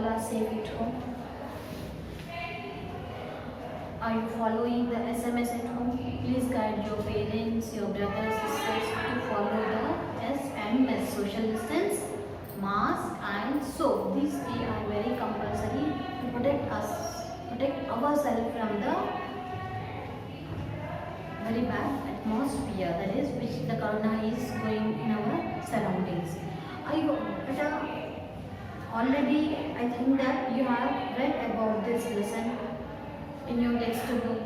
all are safe at home? Are you following the SMS at home? Please guide your parents, your brothers, sisters to follow the SMS, social distance, mask and soap. These three are very compulsory to protect ourselves from the very bad atmosphere, that is which the corona is going in our surroundings. Already I think that you have read about this lesson in your textbook,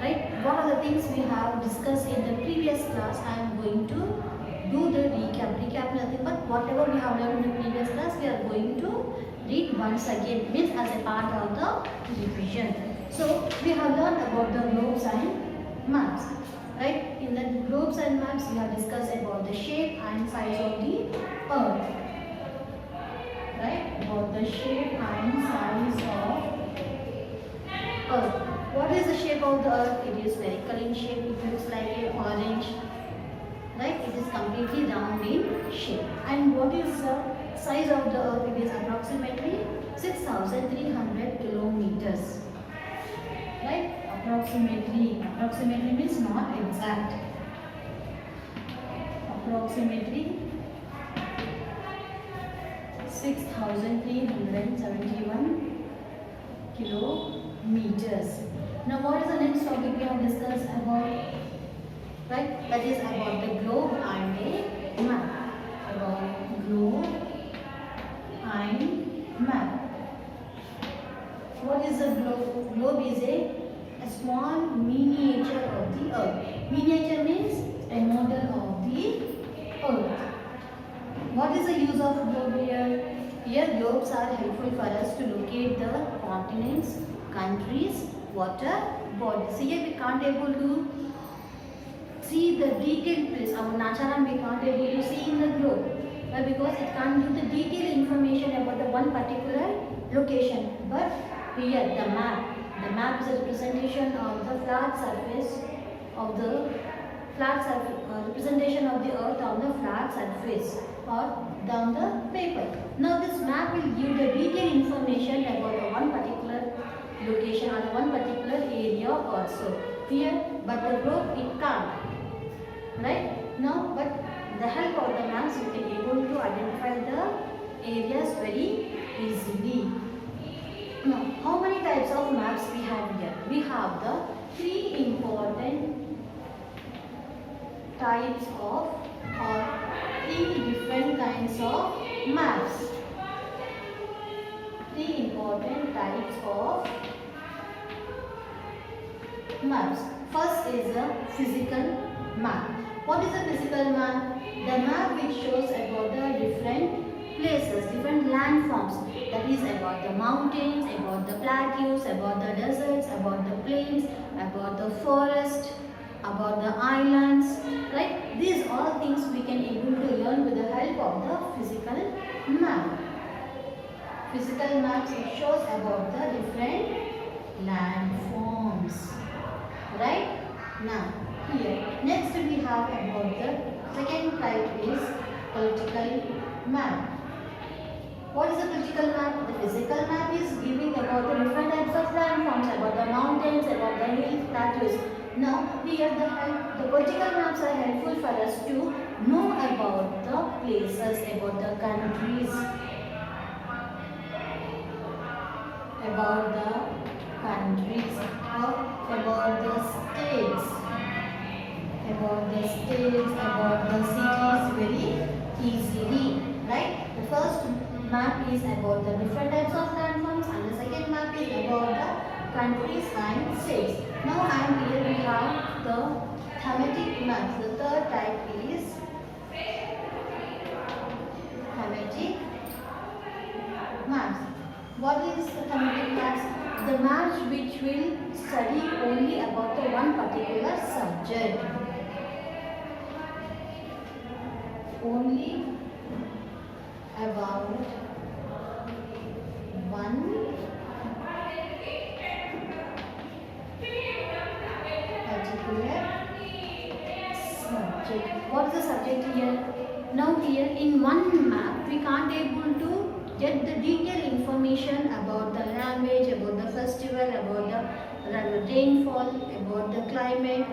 right? What are the things we have discussed in the previous class? I am going to do the recap nothing but whatever we have learned in the previous class we are going to read once again, means as a part of the revision. So we have learned about the globes and maps, right? In the globes and maps we have discussed about the shape and size of the earth, right? About the shape and size of earth. What is the shape of the earth? It is spherical in shape. It looks like an orange, right? It is completely round in shape. And what is the size of the earth? It is approximately 6,300 kilometers, right? Approximately means not exact. Approximately 6,371 kilometers. Now what is the next topic we have discussed about? Right? That is about the globe and a map. About globe and map. What is the globe? Globe is a small miniature of the earth. Miniature means a model of the earth. What is the use of globe here? Here globes are helpful for us to locate the continents, countries, water bodies. Here we can't able to see the detailed place. Our Nacharam we can't able to see in the globe. Why? Because it can't give the detailed information about the one particular location. But here the map is a representation of the flat surface of the representation of the earth on the flat surface or down the paper. Now this map will give the detailed information about the one particular location or the one particular area also. Here, but the globe it can't. Right? Now, but the help of the maps you can able to identify the areas very easily. Now, how many types of maps we have here? We have the three important types of or three different kinds of maps. Three important types of maps. First is a physical map. What is a physical map? The map which shows about the different places, different landforms. That is about the mountains, about the plateaus, about the deserts, about the plains, about the forest, about the islands, right? These all things we can able to learn with the help of the physical map. Physical maps it shows about the different landforms, right? Now here next we have about the second type is political map. What is a political map? The physical map is giving about the different types of landforms, about the mountains, about the hills, plateaus. Now here the political maps are helpful for us to know about the places, about the countries, about the countries, or about the states, about the cities very easily, right? The first map is about the different types of landforms and the second map is about the countries and states. Now here we have the thematic maps. The third type is thematic maps. What is the thematic maps? The maps which will study only about the one particular subject. Only about one particular subject. What is the subject here? Now here in one map we can't able to get the detailed information about the language, about the festival, about the rainfall, about the climate,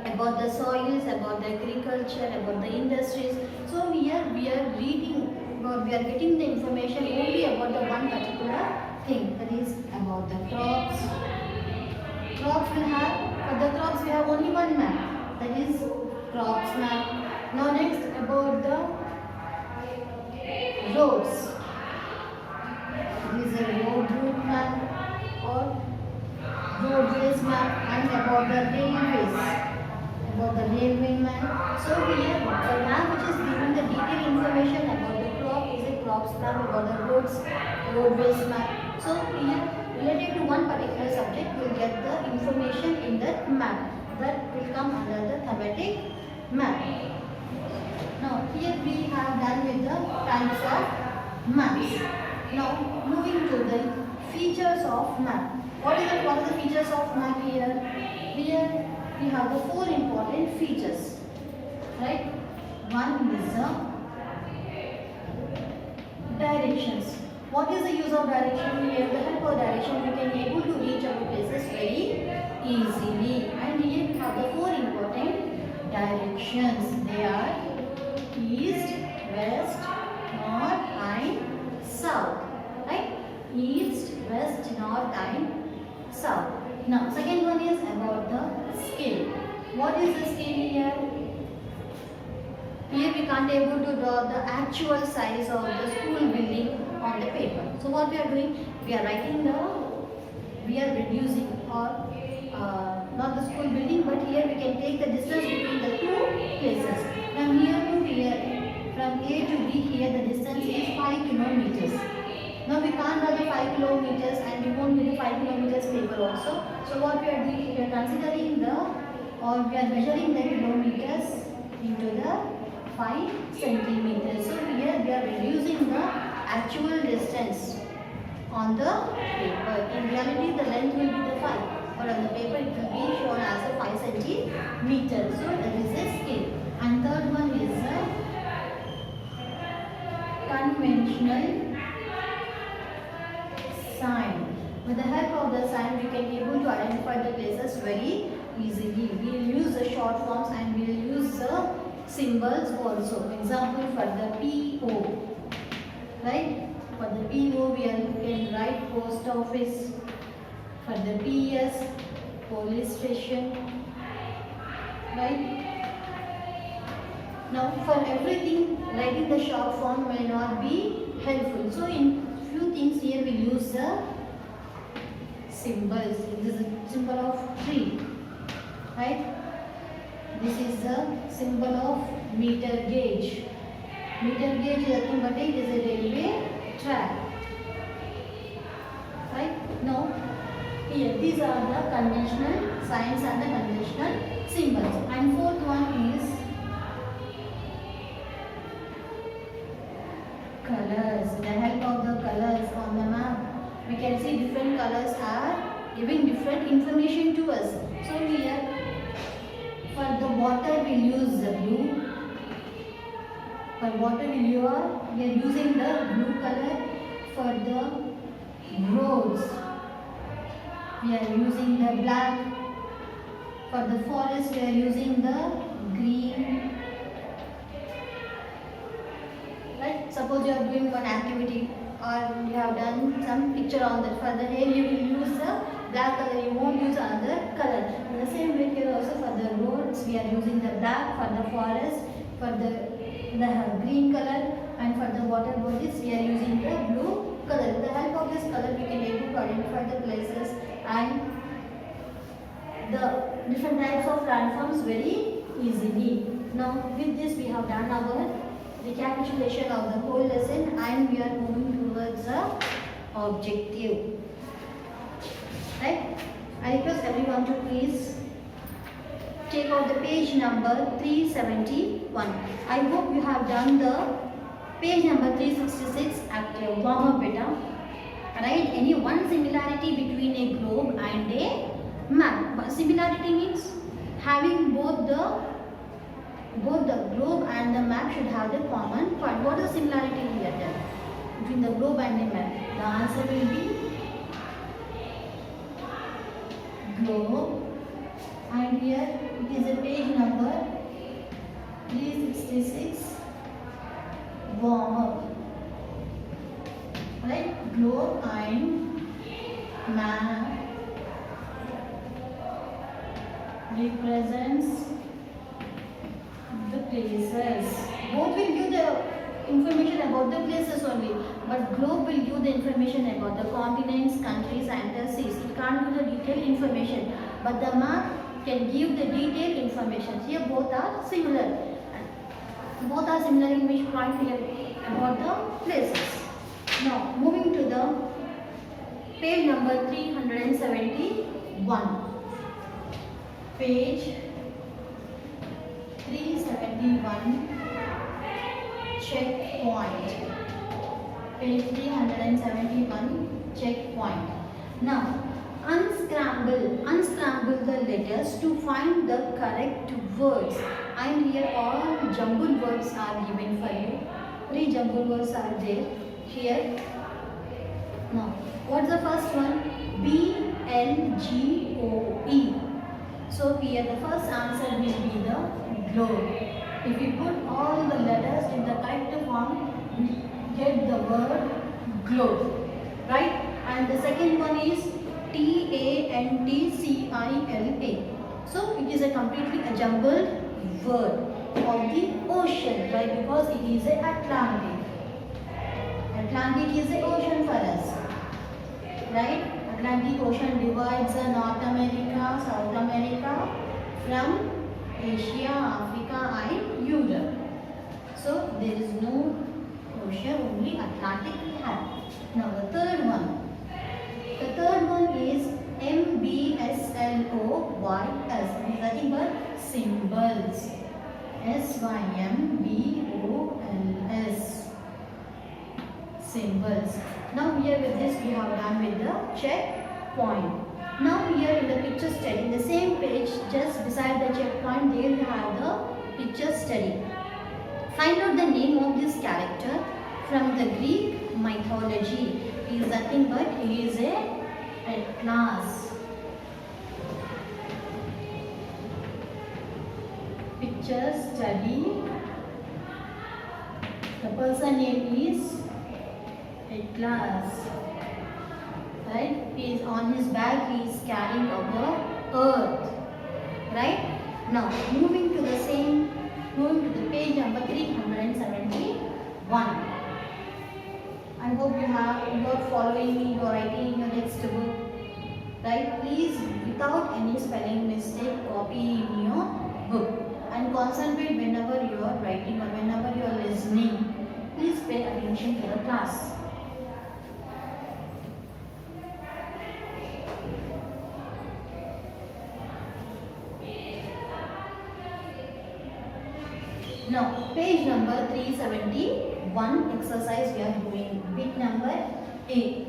about the soils, about the agriculture, about the industries. So here we are reading, or we are getting the information only about the one particular thing, that is about the crops. Crops will have, for the crops we have only one map, that is crops map. Now next about the roads. This is a road route map or roadways map, and about the railways, about the railway map. So here the map which is giving the detailed information about the crop is a crops map, about the roads, roadways map. So here related to one particular subject we will get the information in that map, that will come under the thematic map. Now here we have done with the types of maps. Now moving to the features of map. What are the features of map here? Here we have the four important features, right? One is the directions. What is the use of direction? With the help of direction we can able to reach our places very easily. And here we have the four important directions. They are east, west, north and south. Right? East, west, north and south. Now second one is about the scale. What is the scale here? Here we can't able to draw the actual size of the school building on the paper. So what we are doing? We are reducing or not the school building, but here we can take the distance between the two places. From here to here, from A to B, here the distance is 5 kilometers. Now we can't draw the 5 kilometers and we won't get the 5 kilometers paper also. So what we are doing, we are considering we are measuring the kilometers into the 5 centimeters. So here we are reducing the actual distance on the paper. In reality the length will be the 5, but on the paper it will be shown as a 5 centimeters. So that is a scale. And third one is a conventional sign. With the help of the sign we can be able to identify the places very easily. We will use the short forms and we will use the symbols also. Example for the PO. Right? For the PO we can write post office. For the PS, police station. Right? Now for everything writing the short form may not be helpful. So in few things here we use the symbols. This is a symbol of tree. Right? This is the symbol of meter gauge. Meter gauge is nothing but it is a railway track. Right? Now, here these are the conventional signs and the conventional symbols. And fourth one is colors. With the help of the colors on the map, we can see different colors are giving different information to us. So here, for the water we use the blue. For water we are using the blue color. For the roads we are using the black. For the forest we are using the green. Right? Suppose you are doing one activity or you have done some picture on that. For the hair you will use the black color, you won't use another color. In the same way here also for the roads we are using the black, for the forest for the green color, and for the water bodies we are using the blue color. With the help of this color we can able to identify the places and the different types of landforms very easily. Now with this we have done our recapitulation of the whole lesson and we are moving towards the objective. Right? I request everyone to please take out the page number 371. I hope you have done the page number 366 active warm-up beta. Write any one similarity between a globe and a map. But similarity means having both the globe and the map should have the common point. What is similarity here then? between the globe and the map? The answer will be globe, and here it is a page number 366, warm up. Right? Globe and map represents the places. Both will give the information about the places only, but globe will give the information about the continents, countries and the seas. It can't give the detailed information, but the map can give the detailed information. Here both are similar. Both are similar in which point here about the places. Now moving to the page number 371. Page 371, checkpoint. Page 371, checkpoint. Now unscramble the letters to find the correct words, and here all jumbled words are given for you. 3 jumbled words are there here. Now what's the first one? BLGOE. So here the first answer will be the globe. If we put all the letters in the correct form, we get the word globe, right? And the second one is TANTCILA. So it is a completely a jumbled word of the ocean, right? Because it is a Atlantic. Atlantic is the ocean for us, right? Atlantic Ocean divides North America, South America from Asia, Africa and Europe. So there is no ocean, only Atlantic we have. Now the third one. The third one is MBSLOYS. It is nothing but symbols. SYMBOLS. Symbols. Now here with this we have done with the checkpoint. Now here in the picture study, in the same page just beside the checkpoint, there you have the picture study. Find out the name of this character from the Greek mythology. He is nothing but he is a Atlas. Picture study. The person name is Atlas. Right? He is on his back, he is carrying our earth. Right? Now moving to the page number 371. I hope you are following me, you are writing in your textbook. Right? Please, without any spelling mistake, copy in your book and concentrate whenever you are writing or whenever you are listening. Please pay attention to the class. Now, page number 371 exercise we are doing. Bit number 8.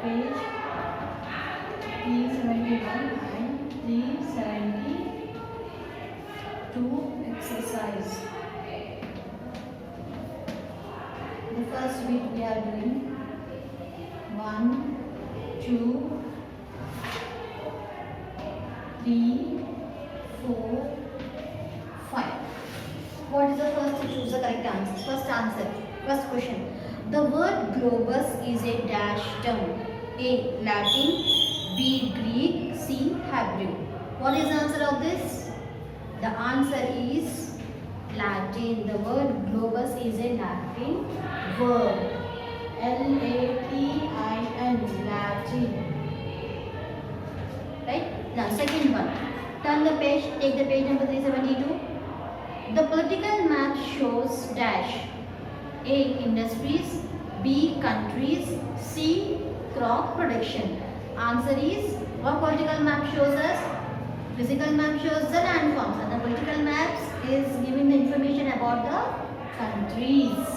Page 371 and 372 exercise. The first bit we are doing 1, 2, 3, 4, 5. What is the first? Choose the correct answer. First answer. First question. The word globus is a dash term. A. Latin. B. Greek. C. Hebrew. What is the answer of this? The answer is Latin. The word globus is a Latin word. Latin. Latin. Right? Now second one. Turn the page. Take the page number 372. The political map shows dash. A. Industries. B. Countries. C. Crop production. Answer is, what political map shows us? Physical map shows the landforms, and the political maps is giving the information about the countries.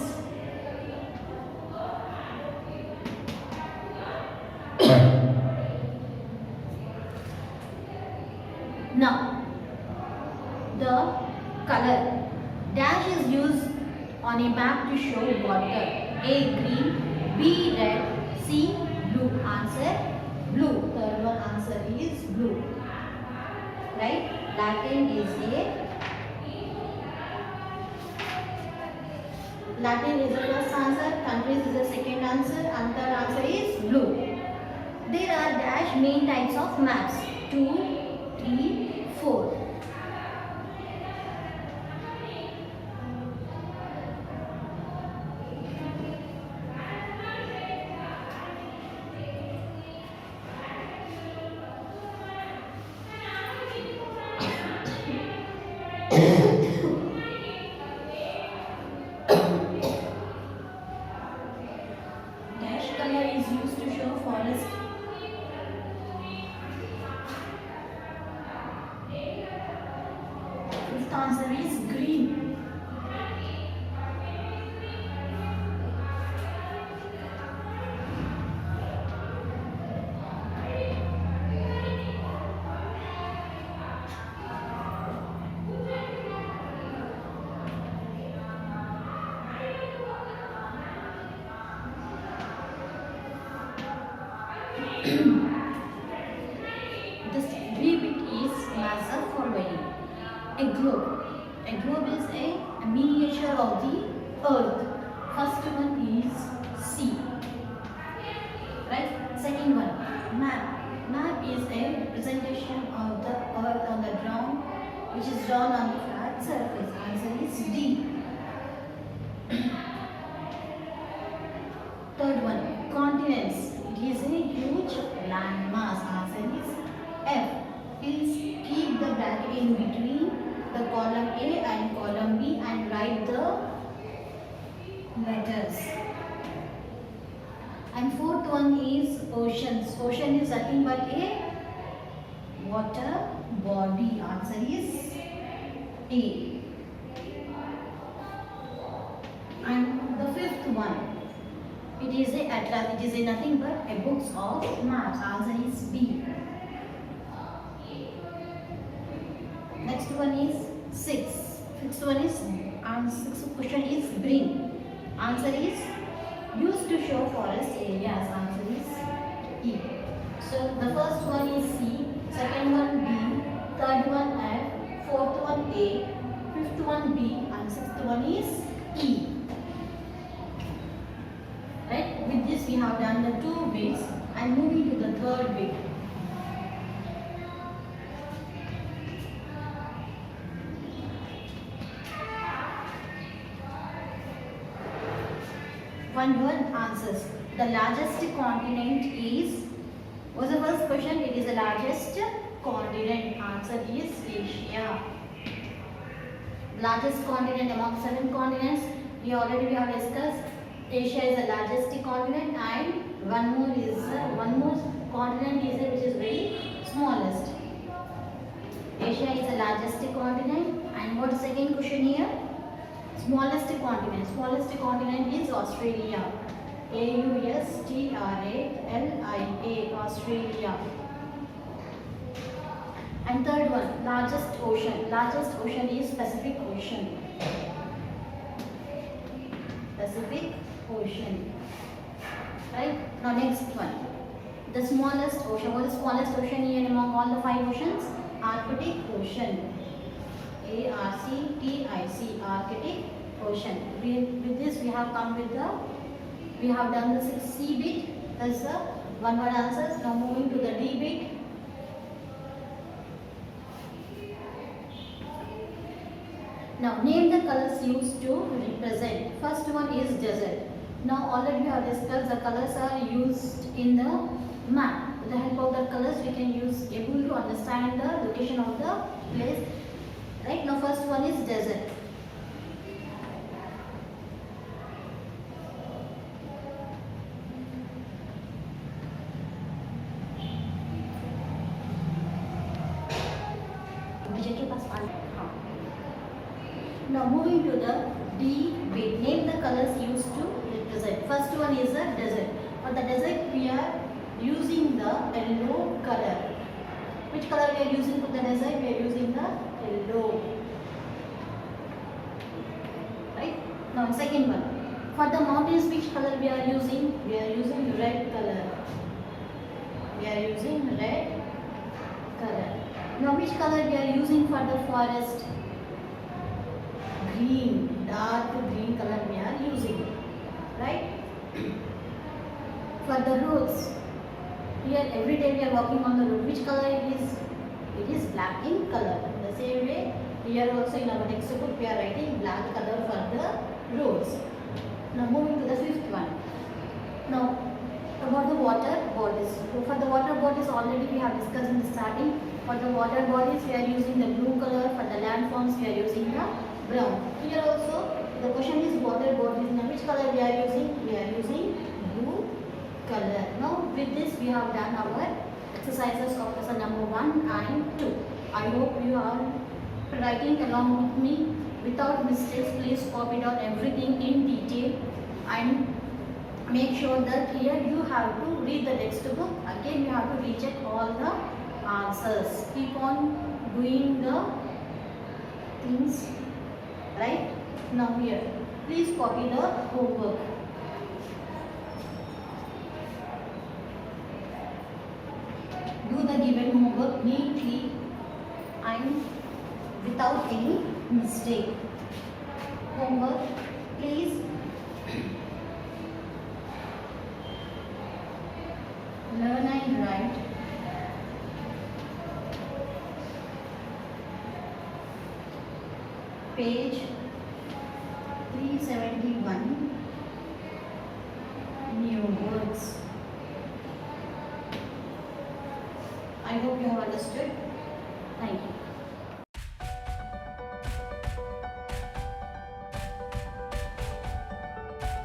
Now, the color dash is used on a map to show water? A. Green, B. Red, C. Blue. Answer blue. Third one answer is blue. Right? Latin is the first answer, countries is the second answer, and third answer is blue. There are dash main types of maps. 2, 3, 4. Dash color is used to show forest. Fifth answer is green. This bit is mass of following. A globe. A globe is a miniature of the earth. First one is C. Right? Second one, map. Map is a representation of the earth on the ground, which is drawn on the flat surface. Answer is D. Third one, continents. It is a huge landmass. Answer is F. Please keep the bracket in between the column A and column B and write the letters. And fourth one is oceans. Ocean is nothing but a water body. Answer is A. And the fifth one, it is a atlas. It is a nothing but a books of maps. Answer is B. Next one is 6. Sixth one is, and sixth question is bring. Answer is used to show forest areas. Answer is E. So the first one is C, second one B, third one F, fourth one A, fifth one B, and sixth one is E. Right? With this we have done the 2 bits and moving to the third bit. One word answers. The largest continent is, was the first question, it is the largest continent. Answer is Asia. Largest continent among 7 continents, we have discussed. Asia is the largest continent, and one more continent is which is very smallest. Asia is the largest continent, and what is the second question here? Smallest continent. Smallest continent is Australia. Australia. Australia. And third one, largest ocean. Largest ocean is Pacific Ocean. Pacific Ocean. Right? Now next one. The smallest ocean. What is the smallest ocean here among all the 5 oceans? Arctic Ocean. Arctic. Arctic Ocean. With this we have come with the, we have done the 6C bit. That's the one word answers. Now moving to the D bit. Now name the colors used to represent. First one is desert. Now already we have discussed the colors are used in the map. With the help of the colors we can able to understand the location of the place. Right? Now first one is desert. Now moving to the D bit. Name the colors used to represent. First one is the desert. For the desert we are using the yellow color. Which color we are using for the desert? We are using the yellow. Right? Now second one. For the mountains, which color we are using? We are using red color. We are using red color. Now which color we are using for the forest? Green, dark green color we are using, right? For the roads, here every day we are walking on the road. Which color it is? It is black in color. The same way, here also in our textbook we are writing black color for the roads. Now moving to the fifth one. Now about the water bodies. So for the water bodies already we have discussed in the starting. For the water bodies we are using the blue color. For the landforms we are using the brown. Here also the question is water bodies. Now which color we are using? We are using blue color. Now with this we have done our exercises of lesson number 1 and 2. I hope you are writing along with me without mistakes. Please copy down everything in detail and make sure that here you have to read the textbook. Again you have to recheck all the answers. Keep on doing the things right. Now here please copy the homework. Do the given homework neatly and without any mistake. Homework, please learn and write. Page 371. New words. I hope you have understood. Thank you.